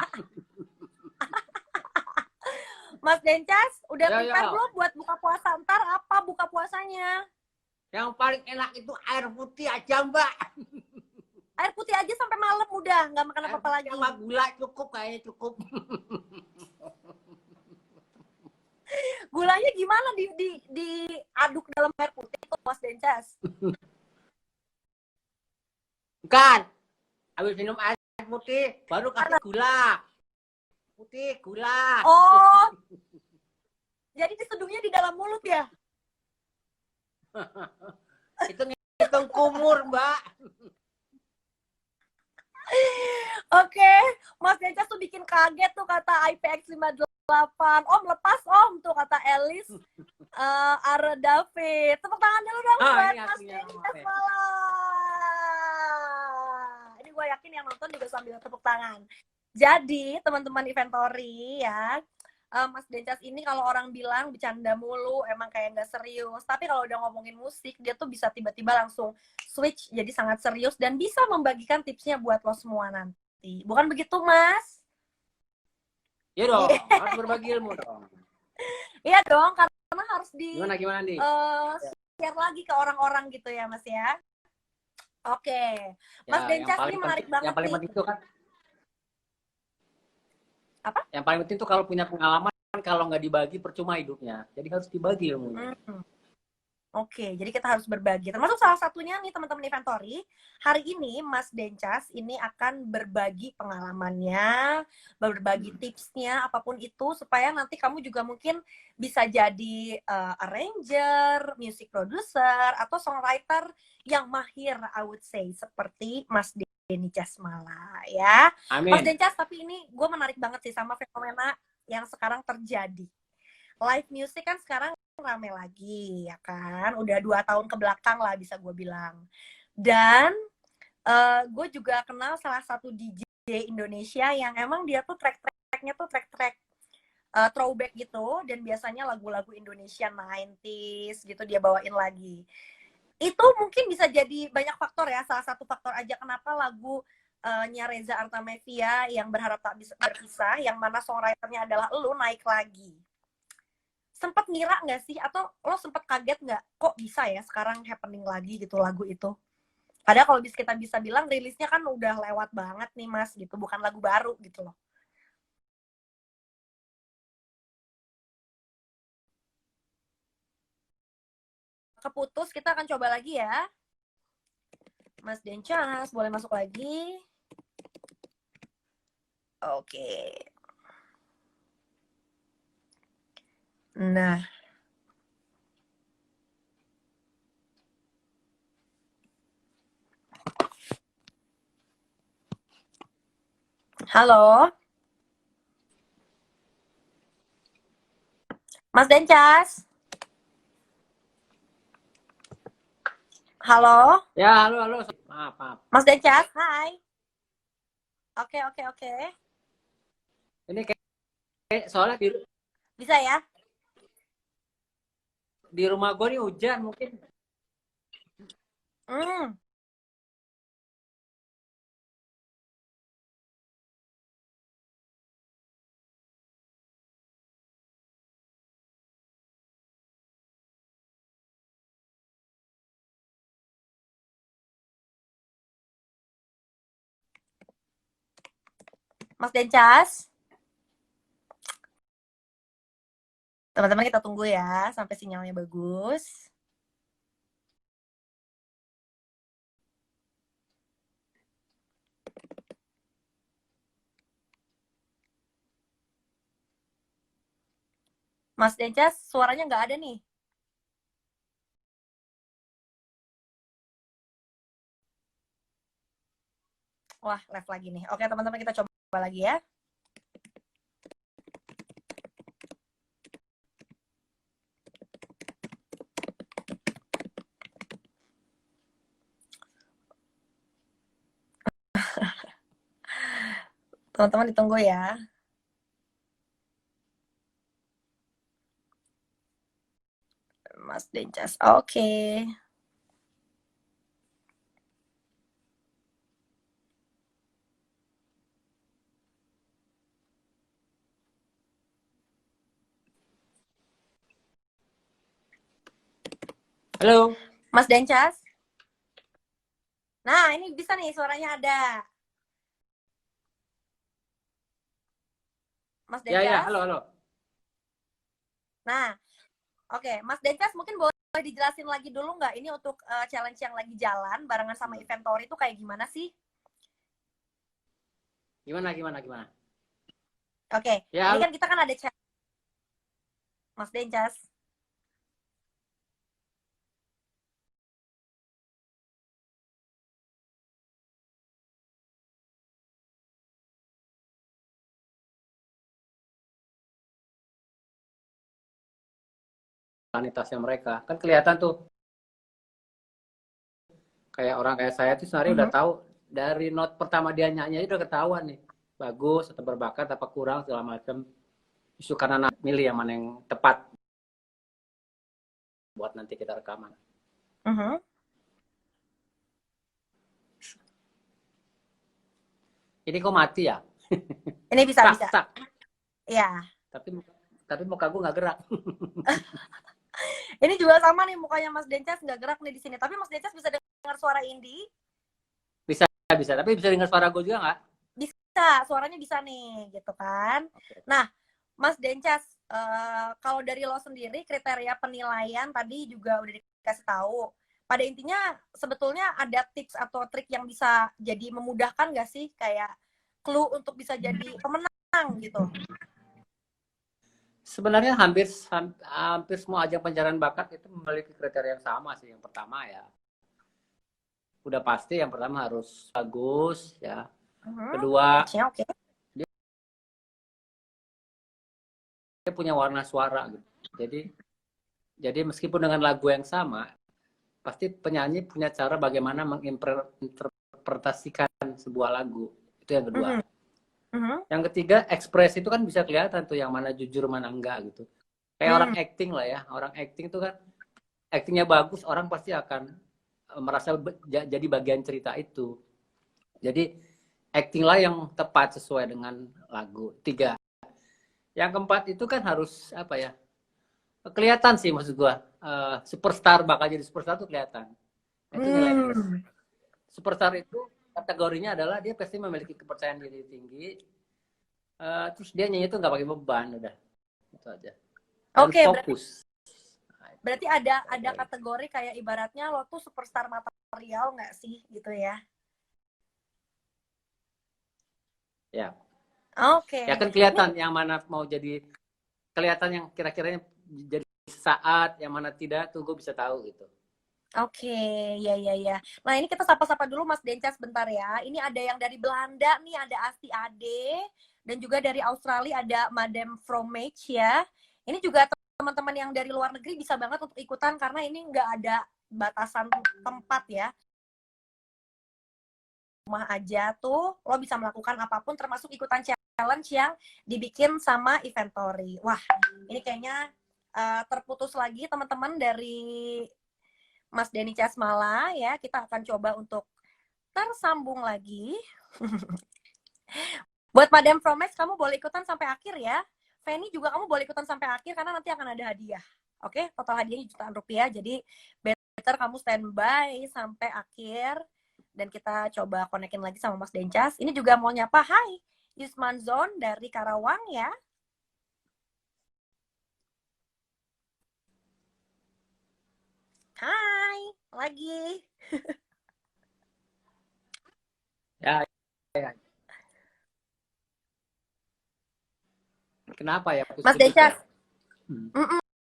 Mas Dencas, udah Ya, prepare ya. belum buat buka puasa? Ntar apa buka puasanya? Yang paling enak itu air putih aja, Mbak. Air putih aja sampai malam udah, nggak makan apa-apa lagi. Sama gula cukup, kayaknya cukup. Gulanya gimana diaduk dalam air putih itu, Mas Dencas? Bukan. Habis minum air putih, baru kasih gula. Putih, gula. Oh, jadi diseduhnya di dalam mulut ya? Itu ngitung kumur, Mbak. Oke, Mas Dencas tuh bikin kaget tuh kata IPX58. Om lepas om tuh kata Elis Are David. Tepuk tangan dulu dong buat Ini Mas aslinya Dencas Mama. malah. Ini gue yakin yang nonton juga sambil tepuk tangan. Jadi teman-teman Inventory ya, Mas Dencas ini kalau orang bilang bercanda mulu, emang kayak nggak serius. Tapi kalau udah ngomongin musik, dia tuh bisa tiba-tiba langsung switch jadi sangat serius dan bisa membagikan tipsnya buat lo semua nanti. Bukan begitu, Mas? Iya dong, harus berbagi ilmu dong. Iya dong, karena harus di Gimana nih? share lagi ke orang-orang gitu ya, Mas ya. Oke, Mas Ya, Dencas ini menarik banget yang paling nih. penting itu kan Apa? Yang paling penting tuh kalau punya pengalaman, kalau nggak dibagi percuma hidupnya. Jadi harus dibagi ilmunya. Oke, jadi kita harus berbagi. Termasuk salah satunya nih teman-teman Inventory, hari ini Mas Dencas ini akan berbagi pengalamannya, berbagi tipsnya, apapun itu, supaya nanti kamu juga mungkin bisa jadi arranger, music producer, atau songwriter yang mahir, I would say, seperti Mas Denny Jasmala, ya. Amin. Mas Dencas, tapi ini gue menarik banget sih sama fenomena yang sekarang terjadi. Live music kan sekarang rame lagi, ya kan? Udah 2 tahun ke belakang lah bisa gue bilang. Dan gue juga kenal salah satu DJ Indonesia yang emang dia tuh track-tracknya tuh track-track throwback gitu, dan biasanya lagu-lagu Indonesia 90s gitu dia bawain lagi. Itu mungkin bisa jadi banyak faktor ya, salah satu faktor aja kenapa lagu nya Reza Artamevia yang Berharap Tak Bisa Berpisah, yang mana songwriternya adalah Elu, naik lagi. Sempet ngira nggak sih, atau lo sempet kaget nggak kok bisa ya sekarang happening lagi gitu lagu itu? Padahal kalau kita bisa bilang rilisnya kan udah lewat banget nih Mas gitu, bukan lagu baru gitu loh. Keputus, kita akan coba lagi ya. Mas Dencas, boleh masuk lagi? Oke. Nah. Halo. Mas Dencas. Halo. Ya, halo. Maaf. Mas Dencas, hai. Oke. Ini kayak soalnya Bisa ya? di rumah gue nih hujan mungkin. Mas Dencas. Teman-teman kita tunggu ya sampai sinyalnya bagus. Mas Dencas, suaranya nggak ada nih. Wah, live lagi nih. Oke, teman-teman kita coba lagi ya. Teman-teman ditunggu ya. Mas Dencas, oke. Halo. Mas Dencas. Nah, ini bisa nih suaranya ada. Mas Dencas. Ya, halo. Nah, oke. Mas Dencas mungkin boleh dijelasin lagi dulu nggak ini untuk challenge yang lagi jalan barengan sama Inventory itu kayak gimana sih? Gimana? Oke, Ya, ini kan kita kan ada challenge. Mas Dencas. spontanitasnya mereka. Kan kelihatan tuh, kayak orang kayak saya tuh sebenarnya udah tahu dari not pertama dia nyanyi aja udah ketahuan nih, bagus atau berbakat apa kurang segala macam. Justru karena milih yang mana yang tepat buat nanti kita rekaman. Ini kok mati ya? Ini bisa. Ya. Tapi muka gue nggak gerak. Ini juga sama nih mukanya Mas Dencas nggak gerak nih di sini. Tapi Mas Dencas bisa dengar suara Indi? Bisa. Tapi bisa dengar suara gue juga nggak? Bisa, suaranya bisa nih, gitu kan. Okay. Nah, Mas Dencas, kalau dari lo sendiri kriteria penilaian tadi juga udah dikasih tahu. Pada intinya sebetulnya ada tips atau trik yang bisa jadi memudahkan nggak sih? Kayak clue untuk bisa jadi pemenang gitu. Sebenarnya hampir semua ajang pencarian bakat itu memiliki kriteria yang sama sih. Yang pertama ya, udah pasti yang pertama harus bagus ya. Kedua, okay. dia punya warna suara gitu. Jadi meskipun dengan lagu yang sama, pasti penyanyi punya cara bagaimana menginterpretasikan sebuah lagu. Itu yang kedua. Yang ketiga, ekspresi itu kan bisa kelihatan tuh yang mana jujur, mana enggak gitu. Kayak orang acting lah ya. Orang acting tuh kan, actingnya bagus, orang pasti akan merasa jadi bagian cerita itu. Jadi, acting lah yang tepat sesuai dengan lagu. 3. Yang keempat itu kan harus, apa ya, kelihatan sih maksud gua. Superstar, bakal jadi superstar tuh kelihatan. Itu nilai plus. Superstar itu kategorinya adalah dia pasti memiliki kepercayaan diri tinggi. Terus dia nyanyi itu nggak pakai beban, udah. Itu aja. Oke, fokus. Berarti ada kategori kayak ibaratnya lo tuh superstar material nggak sih gitu ya? Ya. Oke. Ya kan kelihatan yang mana mau jadi, kelihatan yang kira-kiranya jadi saat, yang mana tidak, tuh gue bisa tahu gitu. Oke, ya. Nah ini kita sapa-sapa dulu Mas Dencas bentar ya. Ini ada yang dari Belanda nih, ada Asti Ade. Dan juga dari Australia ada Madame Fromage ya. Ini juga teman-teman yang dari luar negeri bisa banget untuk ikutan karena ini nggak ada batasan tempat ya. Rumah aja tuh lo bisa melakukan apapun termasuk ikutan challenge yang dibikin sama Inventory. Wah, ini kayaknya terputus lagi teman-teman dari Mas Denny Casmala ya. Kita akan coba untuk tersambung lagi. Buat Madame Promise kamu boleh ikutan sampai akhir ya. Fanny juga kamu boleh ikutan sampai akhir karena nanti akan ada hadiah. Oke, total hadiahnya jutaan rupiah. Jadi better kamu standby sampai akhir dan kita coba konekin lagi sama Mas Dencas. Ini juga mau nyapa, hai Yusman Zon dari Karawang ya. Hai, lagi. Ya. Kenapa ya? Mas Dencas,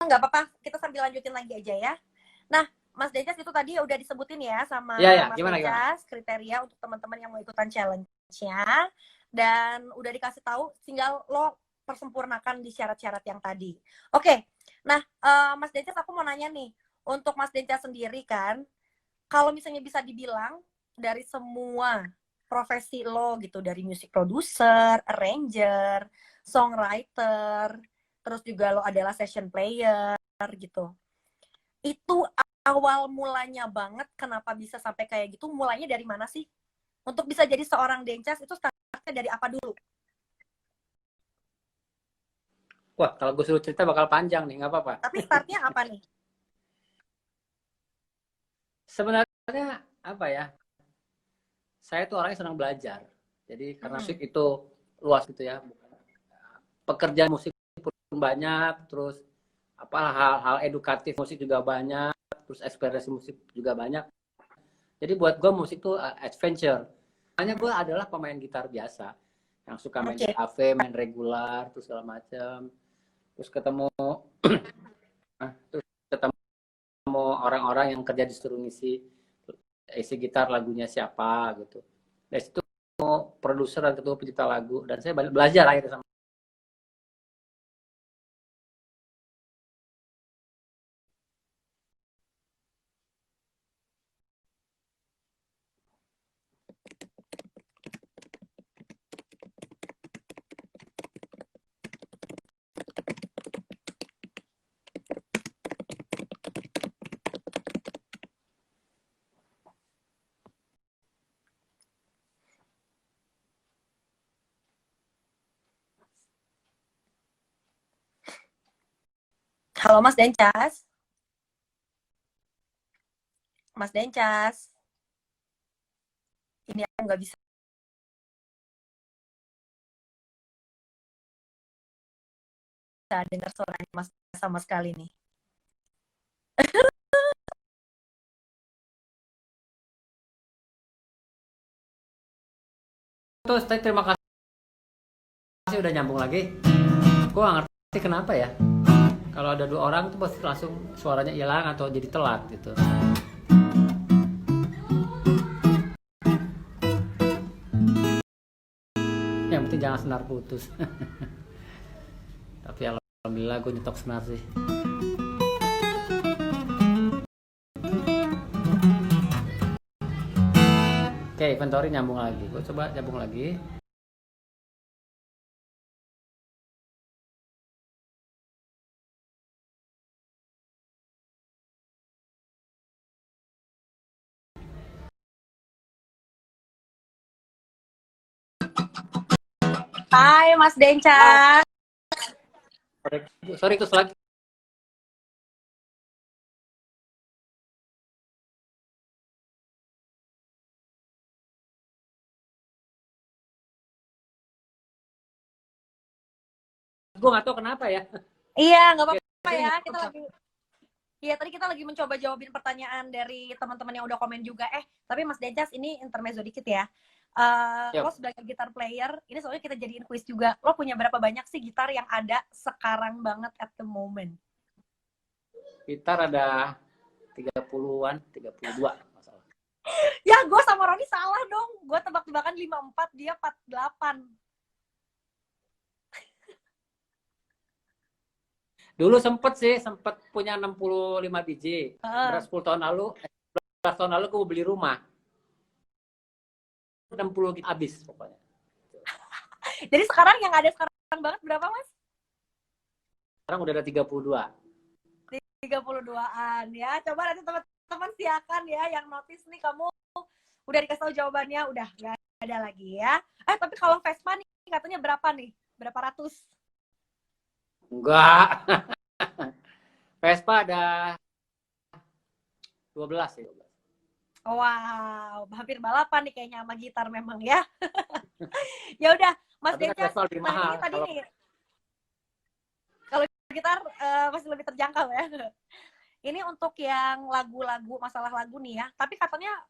nggak apa-apa, kita sambil lanjutin lagi aja ya. Nah, Mas Dencas itu tadi udah disebutin ya sama Mas Dencas kriteria untuk teman-teman yang mau ikutan challenge-nya. Dan udah dikasih tahu, tinggal lo persempurnakan di syarat-syarat yang tadi. Oke, nah Mas Dencas aku mau nanya nih, untuk Mas Dencas sendiri kan, kalau misalnya bisa dibilang dari semua profesi lo gitu, dari music producer, arranger, songwriter, terus juga lo adalah session player gitu. Itu awal mulanya banget kenapa bisa sampai kayak gitu, mulainya dari mana sih? Untuk bisa jadi seorang Dencas itu startnya dari apa dulu? Wah, kalau gue suruh cerita bakal panjang nih, nggak apa-apa. Tapi startnya apa nih? Sebenarnya apa ya? Saya tuh orangnya senang belajar. Jadi karena musik itu luas gitu ya. Pekerjaan musik pun banyak, terus apa hal-hal edukatif musik juga banyak, terus ekspresi musik juga banyak. Jadi buat gue musik tuh adventure. Hanya gue adalah pemain gitar biasa yang suka main di cafe, main regular, terus segala macam. Terus ketemu orang-orang yang kerja disuruh isi gitar lagunya siapa gitu. Dari situ produser dan ketua pencipta lagu, dan saya belajar akhirnya sama Halo Mas Dencas. Mas Dencas. Ini aku nggak bisa dengar suaranya Mas sama sekali nih. Terus terima kasih udah nyambung lagi. Gue gak ngerti kenapa ya. Kalau ada dua orang tuh pasti langsung suaranya hilang atau jadi telat gitu. Yang penting jangan senar putus. Tapi alhamdulillah gue nyetok senar sih. Oke, inventory nyambung lagi. Gue coba nyambung lagi. Hai Mas Dencas. Sorry, terus lagi. Gue gak tahu kenapa ya. Iya, nggak apa-apa ya. Kita lagi, iya tadi kita lagi mencoba jawabin pertanyaan dari teman-teman yang udah komen juga. Tapi Mas Dencas ini intermezzo dikit ya. Lo sebagai gitar player, ini soalnya kita jadiin quiz juga. Lo punya berapa banyak sih gitar yang ada sekarang banget at the moment? Gitar ada 30-an, 32 masalah. Ya, gue sama Roni salah dong. Gue tebak-tebakan 54, dia 48. Dulu sempet punya 65 biji. 10 tahun lalu, 11 tahun lalu gue beli rumah. 60 habis pokoknya. Jadi sekarang yang ada sekarang banget berapa, Mas? Sekarang udah ada 32. 32-an ya. Coba nanti teman-teman siakan ya yang notice nih, kamu udah dikasih tahu jawabannya, udah gak ada lagi ya. Tapi kalau Vespa nih katanya berapa nih? Berapa ratus? Enggak. Vespa ada 12 ya. Wow, hampir balapan nih kayaknya sama gitar memang ya. Ya udah, Mas Dencas, lebih mahal. Tadi nih, kalau gitar masih lebih terjangkau ya. Ini untuk yang lagu-lagu, masalah lagu nih ya. Tapi katanya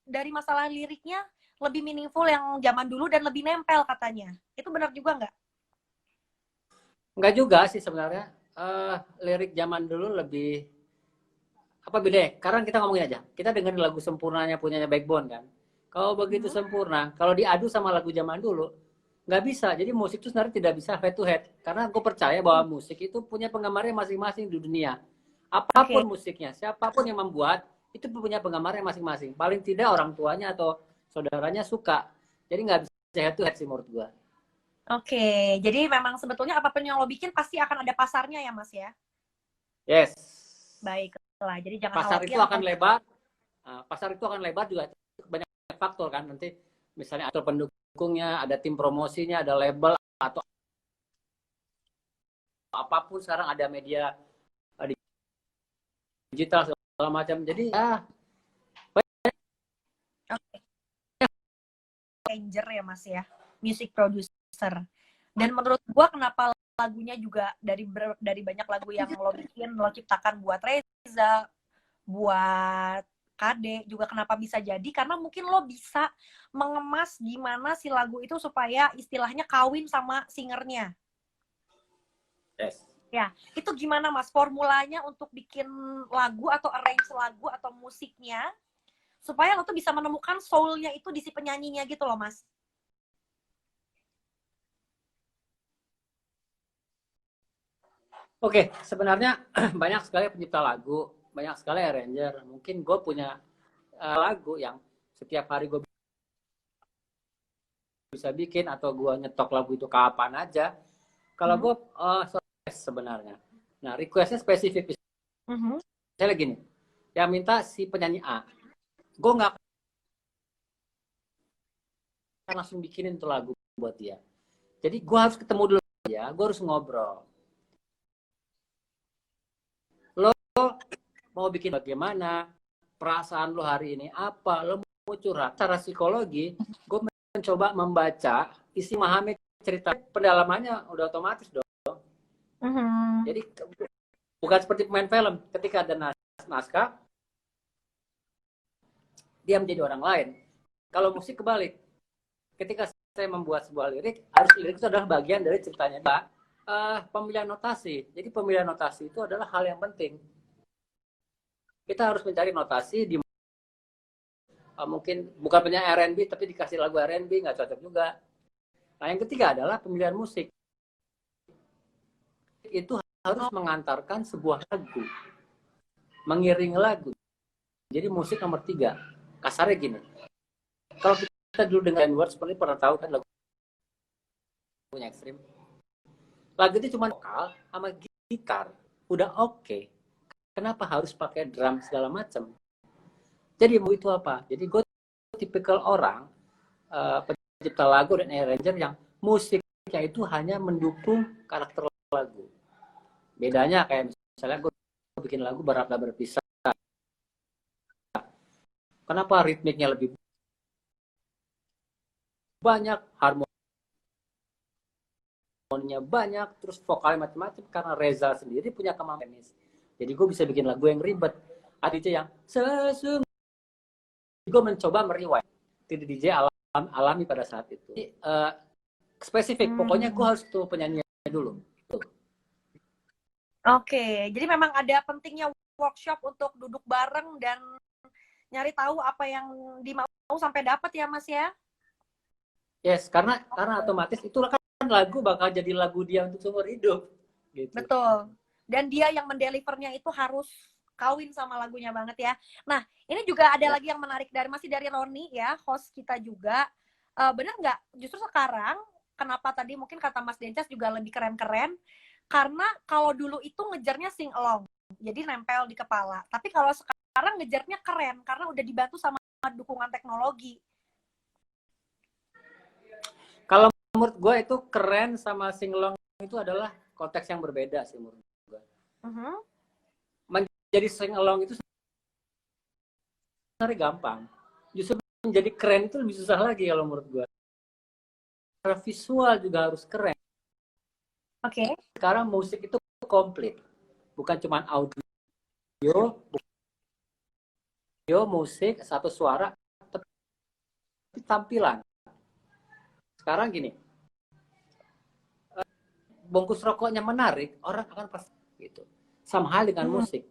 dari masalah liriknya lebih meaningful yang zaman dulu dan lebih nempel katanya. Itu benar juga nggak? Enggak juga sih sebenarnya. Lirik zaman dulu lebih apa beda ya? Karena kita ngomongin aja. Kita dengerin lagu sempurnanya punyanya Backbone kan. Kalau begitu sempurna, kalau diadu sama lagu zaman dulu, nggak bisa. Jadi musik itu sebenarnya tidak bisa head to head. Karena gue percaya bahwa musik itu punya penggemarnya masing-masing di dunia. Apapun musiknya, siapapun yang membuat, itu punya penggemarnya masing-masing. Paling tidak orang tuanya atau saudaranya suka. Jadi nggak bisa head to head sih menurut gue. Oke, jadi memang sebetulnya apapun yang lo bikin pasti akan ada pasarnya ya, Mas ya? Yes. Baiklah, jadi jangan pasar itu akan lebar. Pasar itu akan lebar juga banyak faktor kan. Nanti misalnya atau pendukungnya, ada tim promosinya, ada label atau apapun sekarang ada media digital segala macam. Jadi ya arranger ya Mas ya, music producer. Dan menurut gua kenapa lagunya juga dari banyak lagu yang lo bikin, lo ciptakan buat Reza, buat Kade, juga kenapa bisa jadi karena mungkin lo bisa mengemas gimana si lagu itu supaya istilahnya kawin sama singernya. yes. Ya, itu gimana Mas formulanya untuk bikin lagu atau arrange lagu atau musiknya supaya lo tuh bisa menemukan soul-nya itu di si penyanyinya gitu loh, Mas. Oke, sebenarnya banyak sekali pencipta lagu, banyak sekali arranger. Mungkin gue punya lagu yang setiap hari gue bisa bikin atau gue nyetok lagu itu kapan aja. Kalau gue sebenarnya. Nah, requestnya spesifik. Misalnya gini, yang minta si penyanyi A. Gue nggak akan langsung bikinin tuh lagu buat dia. Jadi gue harus ketemu dulu ya, gue harus ngobrol. mau bikin bagaimana, perasaan lo hari ini apa, lo mau curhat. Secara psikologi, gue mencoba membaca isi memahami cerita, pendalamannya udah otomatis dong. Jadi bukan seperti pemain film, ketika ada naskah, dia menjadi orang lain. Kalau musik kebalik, ketika saya membuat sebuah lirik, harus lirik itu adalah bagian dari ceritanya. Pemilihan notasi. Jadi pemilihan notasi itu adalah hal yang penting. Kita harus mencari notasi di mungkin bukan penyanyi R&B tapi dikasih lagu R&B nggak cocok juga. Nah yang ketiga adalah pemilihan musik. Itu harus mengantarkan sebuah lagu, mengiringi lagu. Jadi musik nomor 3. Kasarnya gini. Kalau kita dulu dengan Words, seperti pernah tahu kan lagu punya ekstrim. Lagu itu cuma vokal sama gitar, udah oke. Kenapa harus pakai drum segala macam? Jadi mau itu apa? Jadi gue tipikal orang pencipta lagu dan arranger yang musiknya itu hanya mendukung karakter lagu. Bedanya kayak misalnya gue bikin lagu berat berpisah. Kenapa ritmiknya lebih banyak, harmoninya banyak, terus vokalnya macam-macam karena Reza sendiri punya kemampuan. Jadi gue bisa bikin lagu yang ribet. Ada DJ yang sesungguhnya. Gue mencoba meriwayat. Tidak DJ alami pada saat itu. Jadi, spesifik, pokoknya gue harus tuh penyanyinya dulu. Oke, jadi memang ada pentingnya workshop untuk duduk bareng dan nyari tahu apa yang dimau sampai dapat ya Mas ya? Yes, karena otomatis itu kan lagu bakal jadi lagu dia untuk seumur hidup. Gitu. Betul. Dan dia yang mendelivernya itu harus kawin sama lagunya banget ya. Nah, ini juga ada lagi yang menarik masih dari Roni ya, host kita juga. Benar nggak? Justru sekarang, kenapa tadi mungkin kata Mas Dencas juga lebih keren-keren, karena kalau dulu itu ngejarnya sing along, jadi nempel di kepala. Tapi kalau sekarang ngejarnya keren, karena udah dibantu sama dukungan teknologi. Kalau menurut gue itu keren sama sing along itu adalah konteks yang berbeda sih menurut gue. Menjadi sing along itu sebenarnya gampang. Justru menjadi keren itu lebih susah lagi kalau menurut gue. Karena visual juga harus keren. Oke. Sekarang musik itu komplit. Bukan cuma audio, musik, satu suara, tapi tampilan. Sekarang gini, bungkus rokoknya menarik, orang akan pasti gitu. Sama hal dengan musik.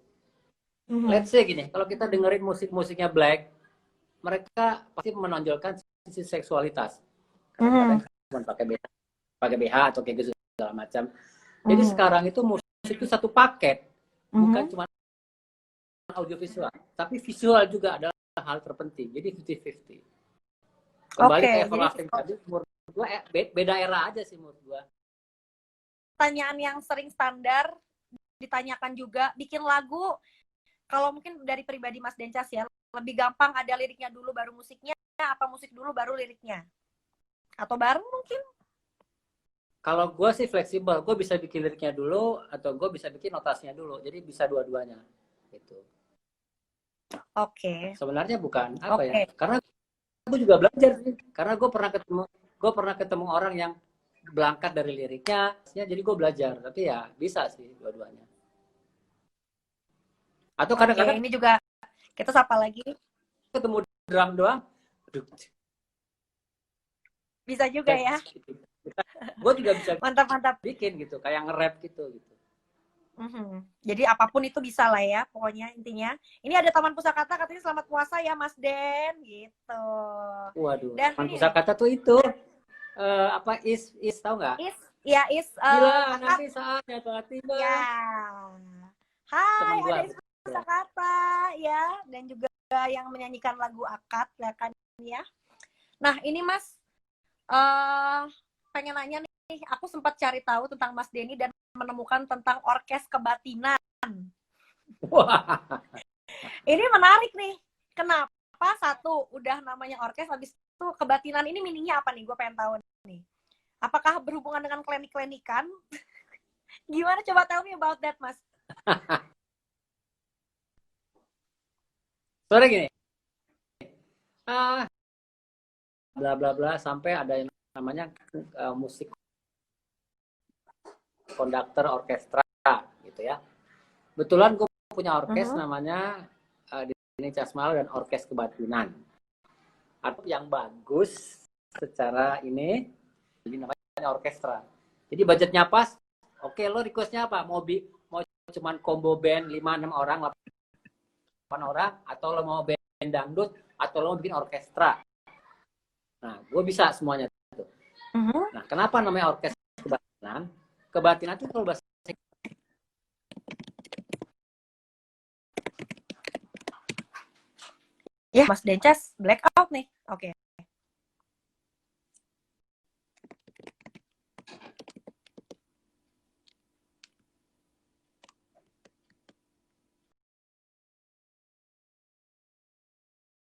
Let's say gini, kalau kita dengerin musik-musiknya Black, mereka pasti menonjolkan sisi seksualitas. Kadang-kadang cuma pakai BH atau kayak gitu segala macam. Jadi sekarang itu musik itu satu paket, bukan cuma audiovisual, tapi visual juga adalah hal terpenting. Jadi 50-50. Kembali ke Everlasting tadi, menurut gua beda era aja sih menurut gua. Pertanyaan yang sering standar ditanyakan juga, bikin lagu kalau mungkin dari pribadi Mas Dencas ya, lebih gampang ada liriknya dulu baru musiknya, apa musik dulu baru liriknya? Atau bareng mungkin? Kalau gue sih fleksibel, gue bisa bikin liriknya dulu, atau gue bisa bikin notasinya dulu. Jadi bisa dua-duanya. Gitu. Oke. Sebenarnya bukan apa ya? Karena gue juga belajar sih. Karena gue pernah ketemu orang yang berangkat dari liriknya, jadi gue belajar. Tapi ya bisa sih dua-duanya. Atau kadang-kadang ini juga kita sapa lagi. Ketemu drum doang. Aduh. Bisa juga ya. Gue juga bisa mantap bikin gitu, kayak nge-rap gitu. Jadi apapun itu bisa lah ya, pokoknya intinya. Ini ada Taman Pusakata katanya selamat puasa ya Mas Den, gitu. Waduh, dan Taman Pusakata tuh itu apa is tahu nggak? Is. Bila nanti saatnya telah tiba. Ya. Hai, ada Is Pusakata ya, dan juga yang menyanyikan lagu Akad ya kan ya. Nah ini Mas, pengen nanya nih, aku sempat cari tahu tentang Mas Denny dan menemukan tentang orkes kebatinan. Wah. Ini menarik nih. Kenapa satu udah namanya orkes, habis itu kebatinan ini meaningnya apa nih? Gue pengen tahu nih. Apakah berhubungan dengan klinik-klinikan? Gimana, coba tell me about that, Mas? Soalnya gini, bla bla bla sampai ada yang namanya musik konduktor orkestra gitu ya. Betulan gue punya orkes namanya di sini Casmal dan Orkes Kebatinan. Atau yang bagus secara ini namanya orkestra. Jadi budgetnya pas. Oke, lo requestnya apa? Mau cuman combo band 5-6 orang, 8 orang, atau lo mau band dangdut, atau lo mau bikin orkestra. Nah, gue bisa semuanya. Nah, kenapa namanya orkes kebatinan? Kebatinan itu kalau bahasa ya, Mas Dencas blackout nih. Oke.